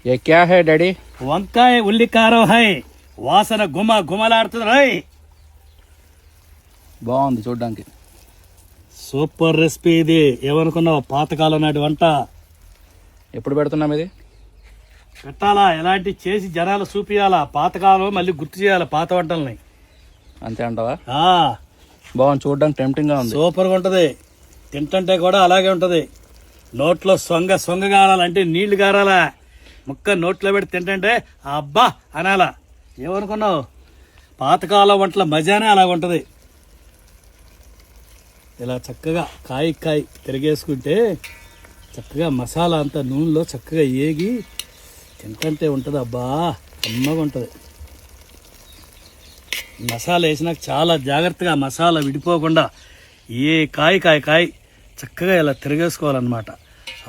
ఏ క్యా hi daddy? వంకాయ ఉల్లి కారం హై, వాసన గుమ గుమలాడుతుంది రాయ్. బాగుంది చూడ్డానికి. సూపర్ రెసిపీ ఇది. ఏమనుకున్నావు, పాతకాలం నాటి వంట. ఎప్పుడు పెడుతున్నాం ఇది? పెట్టాలా, ఎలాంటి చేసి జనాలు చూపియాలా, పాతకాలం మళ్ళీ గుర్తు చేయాలి పాత వంటల్ని. అంతే అంటావా? ఆ, బాగుంది చూడడానికి, టెంప్టింగ్ గా ఉంది. సూపర్గా ఉంటది. తింటుంటే కూడా అలాగే ఉంటది. నోట్లో సొంగ గారాలంటే నీళ్లు గారాలా, ముక్క నోట్లో పెట్టి తింటుంటే అబ్బా అనాలా. ఏమనుకున్నావు, పాతకాలం వంటల మజానే అలాగుంటది. ఇలా చక్కగా కాయ తిరిగేసుకుంటే చక్కగా మసాలా అంతా నూనెలో చక్కగా ఏగి తింటుంటే ఉంటుంది. అబ్బా కమ్మగా ఉంటుంది. మసాలా వేసినాక చాలా జాగ్రత్తగా మసాలా విడిపోకుండా ఏ కాయ చక్కగా ఇలా తిరిగేసుకోవాలన్నమాట.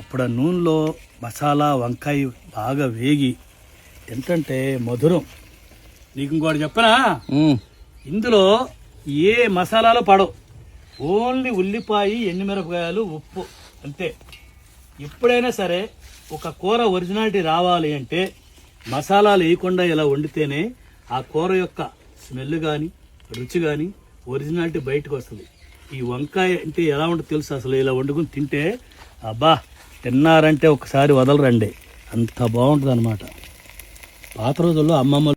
అప్పుడు ఆ నూనెలో మసాలా వంకాయ బాగా వేగి తింటుంటే మధురం. నీకు ఇంకోటి చెప్పనా, ఇందులో ఏ మసాలాలు పడవు, ఓన్లీ ఉల్లిపాయ, ఎండుమిరపకాయలు, ఉప్పు అంతే. ఎప్పుడైనా సరే ఒక కూర ఒరిజినాలిటీ రావాలి అంటే మసాలాలు వేయకుండా ఇలా వండితేనే ఆ కూర యొక్క స్మెల్ కానీ రుచి కానీ ఒరిజినాలిటీ బయటకు వస్తుంది. ఈ వంకాయ అంటే ఎలా ఉంటుంది తెలుసు, అసలు ఇలా వండుకుని తింటే అబ్బా తిన్నారంటే ఒకసారి వదలరండి, అంత బాగుంటుంది అనమాట. పాత రోజుల్లో అమ్మమ్మ